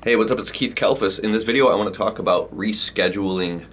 Hey, what's up? It's Keith Kelfus. In this video, I want to talk about rescheduling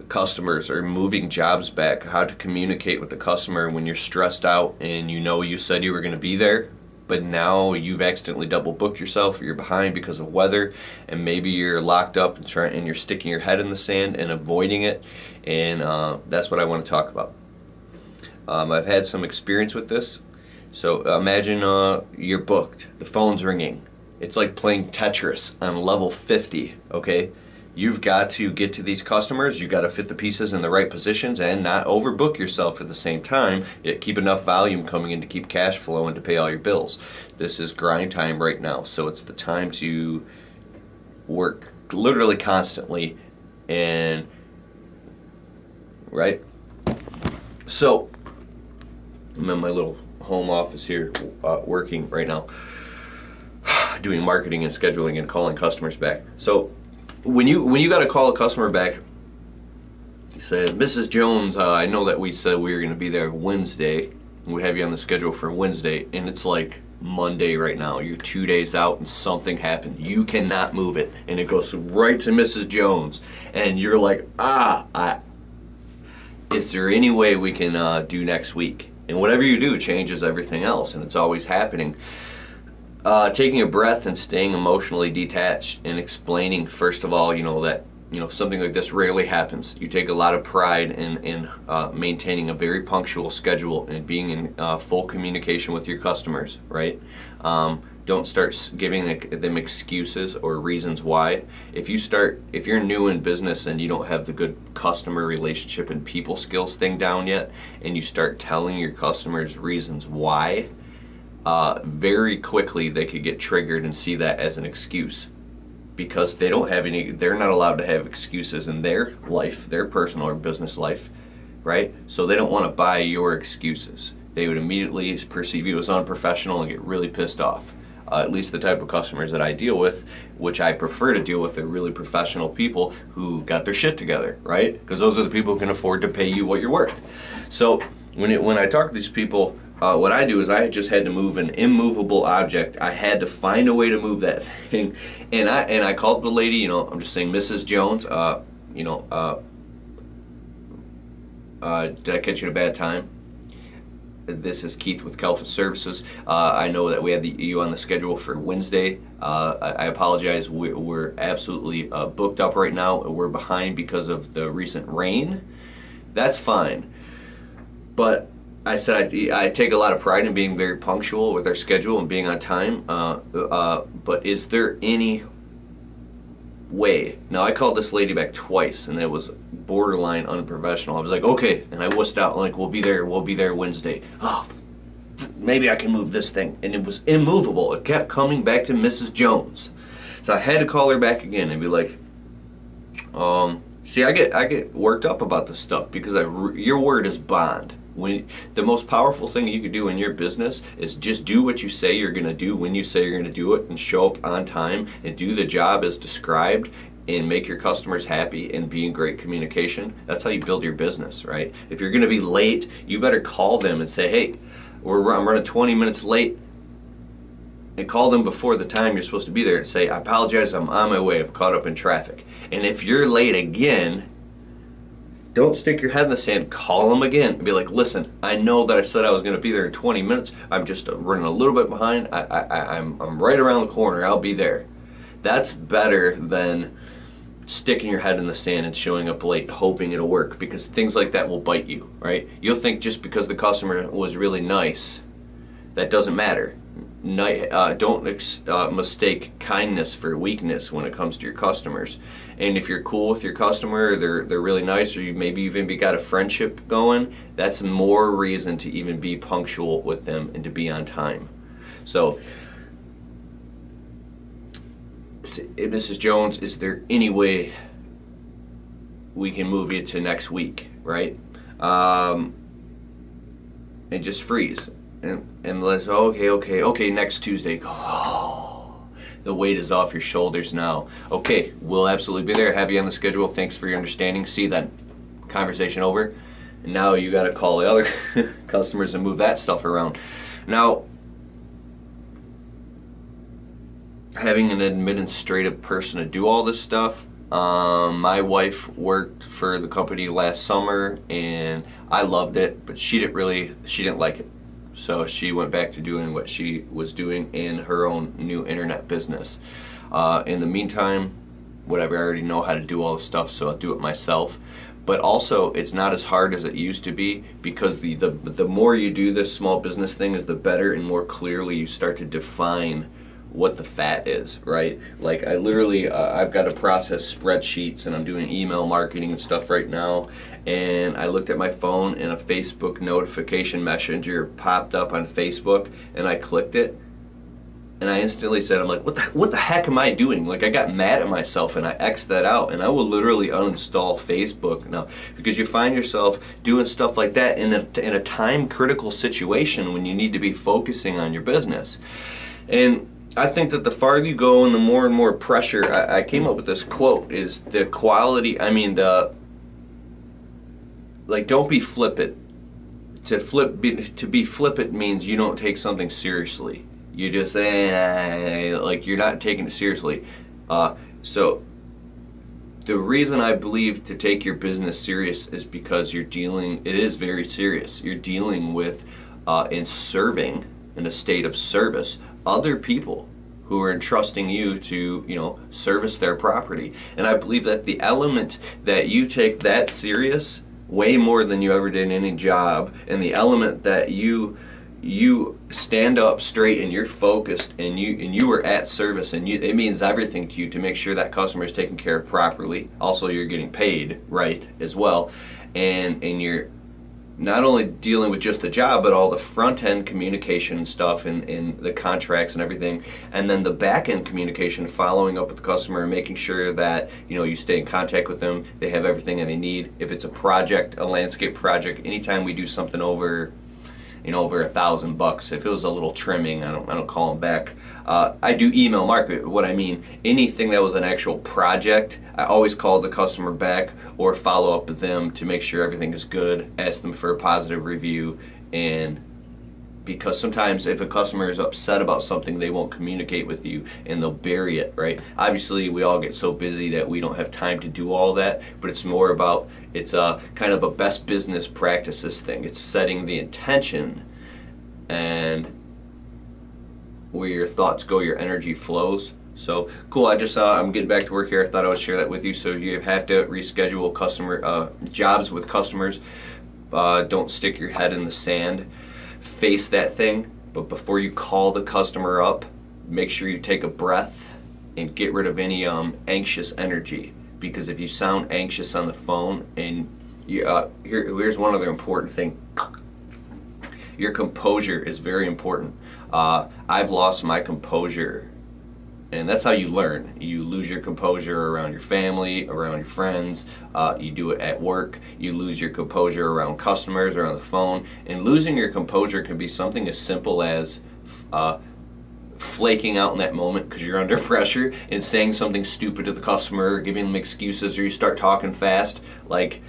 customers or moving jobs back, how to communicate with the customer when you're stressed out and you know you said you were going to be there, but now you've accidentally double booked yourself or you're behind because of weather, and maybe you're locked up and you're sticking your head in the sand and avoiding it, and that's what I want to talk about. I've had some experience with this. So imagine you're booked, the phone's ringing. It's like playing Tetris on level 50, okay? You've got to get to these customers, you've got to fit the pieces in the right positions and not overbook yourself at the same time, yet keep enough volume coming in to keep cash flowing to pay all your bills. This is grind time right now, so it's the time to work literally constantly, and right? So, I'm in my little home office here working right now, doing marketing and scheduling and calling customers back. So when you got to call a customer back, you say, Mrs. Jones, I know that we said we were going to be there Wednesday. We have you on the schedule for Wednesday, and it's like Monday right now. You're 2 days out and something happened. You cannot move it, and it goes right to Mrs. Jones, and you're like, is there any way we can do next week? And whatever you do changes everything else, and it's always happening. Taking a breath and staying emotionally detached and explaining, first of all, that something like this rarely happens. You take a lot of pride in maintaining a very punctual schedule and being in full communication with your customers, right? Don't start giving them excuses or reasons why. If you're new in business and you don't have the good customer relationship and people skills thing down yet, and you start telling your customers reasons why, very quickly they could get triggered and see that as an excuse, because they're not allowed to have excuses in their life, their personal or business life, right? So they don't want to buy your excuses. They would immediately perceive you as unprofessional and get really pissed off. At least the type of customers that I deal with, which I prefer to deal with, are really professional people who got their shit together, right? Because those are the people who can afford to pay you what you're worth. So when I talk to these people, what I do is I just had to move an immovable object. I had to find a way to move that thing, and I called the lady. I'm just saying, Mrs. Jones. Did I catch you at a bad time? This is Keith with Kelfus Services. I know that we had you on the schedule for Wednesday. I apologize. We're absolutely booked up right now. We're behind because of the recent rain. That's fine, but I said I take a lot of pride in being very punctual with our schedule and being on time, but is there any way? Now, I called this lady back twice and it was borderline unprofessional. I was like, okay, and I wussed out like, we'll be there Wednesday. Oh, maybe I can move this thing, and it was immovable. It kept coming back to Mrs. Jones, so I had to call her back again and be like, see, I get worked up about this stuff because your word is bond. The most powerful thing you could do in your business is just do what you say you're going to do when you say you're going to do it, and show up on time and do the job as described and make your customers happy and be in great communication. That's how you build your business, right? If you're going to be late, you better call them and say, hey, I'm running 20 minutes late, and call them before the time you're supposed to be there and say, I apologize, I'm on my way, I'm caught up in traffic. And if you're late again, don't stick your head in the sand. Call them again and be like, listen, I know that I said I was going to be there in 20 minutes. I'm just running a little bit behind. I'm right around the corner. I'll be there. That's better than sticking your head in the sand and showing up late hoping it'll work, because things like that will bite you, right? You'll think just because the customer was really nice, that doesn't matter. Don't mistake kindness for weakness when it comes to your customers. And if you're cool with your customer, they're really nice, or you maybe even got a friendship going, that's more reason to even be punctual with them and to be on time. So, Mrs. Jones, is there any way we can move you to next week, right? And just freeze. And let's, okay, next Tuesday. Oh, the weight is off your shoulders now. Okay, we'll absolutely be there. Have you on the schedule. Thanks for your understanding. See that conversation over. And now you got to call the other customers and move that stuff around. Now, having an administrative person to do all this stuff. My wife worked for the company last summer and I loved it, but she didn't like it. So she went back to doing what she was doing in her own new internet business. In the meantime, whatever, I already know how to do all this stuff, so I'll do it myself. But also, it's not as hard as it used to be, because the more you do this small business thing, is the better and more clearly you start to define what the fat is, right? Like I literally, I've got to process spreadsheets and I'm doing email marketing and stuff right now, and I looked at my phone and a Facebook notification messenger popped up on Facebook and I clicked it and I instantly said, I'm like, what the heck am I doing? Like I got mad at myself and I X'd that out, and I will literally uninstall Facebook now, because you find yourself doing stuff like that in a time critical situation when you need to be focusing on your business. And I think that the farther you go and the more and more pressure, I came up with this quote, is the quality, like, don't be flippant. To be flippant means you don't take something seriously. You just say, like, you're not taking it seriously. So the reason I believe to take your business serious is because it is very serious. You're dealing with and serving in a state of service other people who are entrusting you to, service their property. And I believe that the element that you take that serious way more than you ever did in any job, and the element that you stand up straight and you're focused and you are at service, and it means everything to you to make sure that customer is taken care of properly. Also, you're getting paid right as well, and you're not only dealing with just the job, but all the front-end communication stuff and the contracts and everything, and then the back-end communication, following up with the customer and making sure that you stay in contact with them, they have everything that they need. If it's a project, a landscape project, anytime we do something over over $1,000, if it was a little trimming, I don't call them back. I do email market. What I mean, anything that was an actual project, I always call the customer back or follow up with them to make sure everything is good, ask them for a positive review. And because sometimes if a customer is upset about something, they won't communicate with you and they'll bury it, right? Obviously, we all get so busy that we don't have time to do all that, but it's more about, it's a kind of a best business practices thing. It's setting the intention, and where your thoughts go, your energy flows. So cool. I'm getting back to work here. I thought I would share that with you. So if you have to reschedule customer jobs with customers, don't stick your head in the sand. Face that thing, but before you call the customer up, make sure you take a breath and get rid of any anxious energy. Because if you sound anxious on the phone, and here's one other important thing: your composure is very important. I've lost my composure, and that's how you learn. You lose your composure around your family, around your friends. You do it at work. You lose your composure around customers or on the phone. And losing your composure can be something as simple as flaking out in that moment because you're under pressure and saying something stupid to the customer, or giving them excuses, or you start talking fast. Like,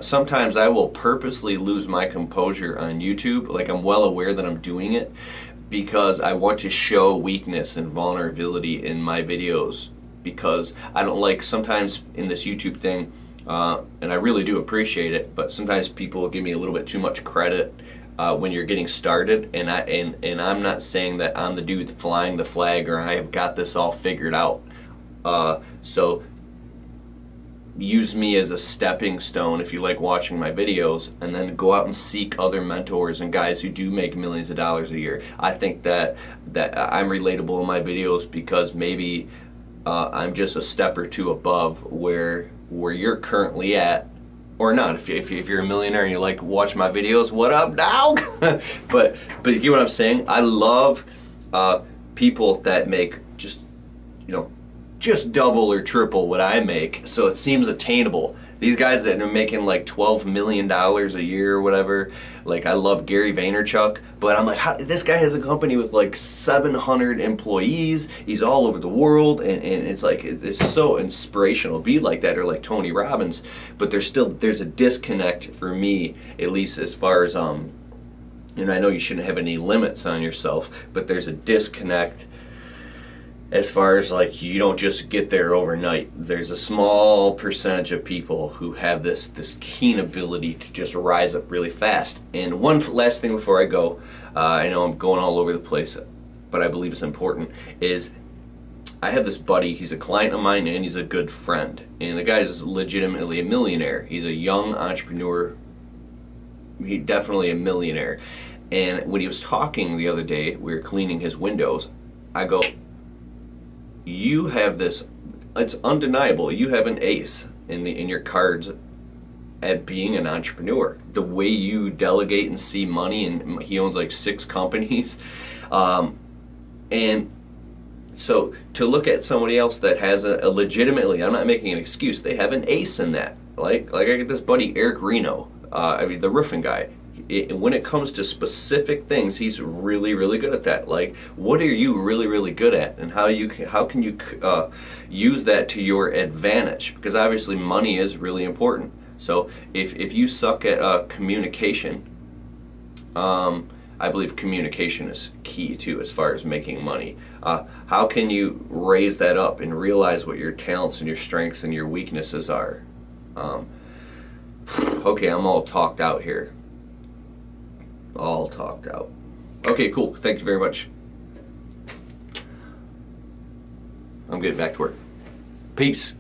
sometimes I will purposely lose my composure on YouTube. Like, I'm well aware that I'm doing it, because I want to show weakness and vulnerability in my videos, because I don't like, sometimes in this YouTube thing, and I really do appreciate it, but sometimes people give me a little bit too much credit when you're getting started, and I'm not saying that I'm the dude flying the flag or I have got this all figured out. So use me as a stepping stone if you like watching my videos, and then go out and seek other mentors and guys who do make millions of dollars a year. I think that I'm relatable in my videos because maybe I'm just a step or two above where you're currently at, or not. If you're a millionaire and you like watch my videos, what up, dog? but you get what I'm saying? I love people that make just double or triple what I make, so it seems attainable. These guys that are making like $12 million a year or whatever, like, I love Gary Vaynerchuk, but I'm like, this guy has a company with like 700 employees, he's all over the world, and it's like, it's so inspirational. Be like that, or like Tony Robbins, but there's a disconnect for me, at least as far as, and I know you shouldn't have any limits on yourself, but there's a disconnect as far as like you don't just get there overnight. There's a small percentage of people who have this keen ability to just rise up really fast. And one last thing before I go, I know I'm going all over the place, but I believe it's important, is I have this buddy, he's a client of mine and he's a good friend. And the guy's legitimately a millionaire. He's a young entrepreneur. He's definitely a millionaire. And when he was talking the other day, we were cleaning his windows, I go, you have this, it's undeniable, you have an ace in your cards at being an entrepreneur. The way you delegate and see money, and he owns like 6 companies. And so to look at somebody else that has a legitimately, I'm not making an excuse, they have an ace in that. Like I get this buddy Eric Reno, I mean the roofing guy. When it comes to specific things, he's really, really good at that. Like, what are you really, really good at, and how can you use that to your advantage? Because obviously, money is really important. So, if you suck at communication, I believe communication is key too, as far as making money. How can you raise that up and realize what your talents and your strengths and your weaknesses are? Okay, I'm all talked out here. All talked out. Okay, cool. Thank you very much. I'm getting back to work. Peace.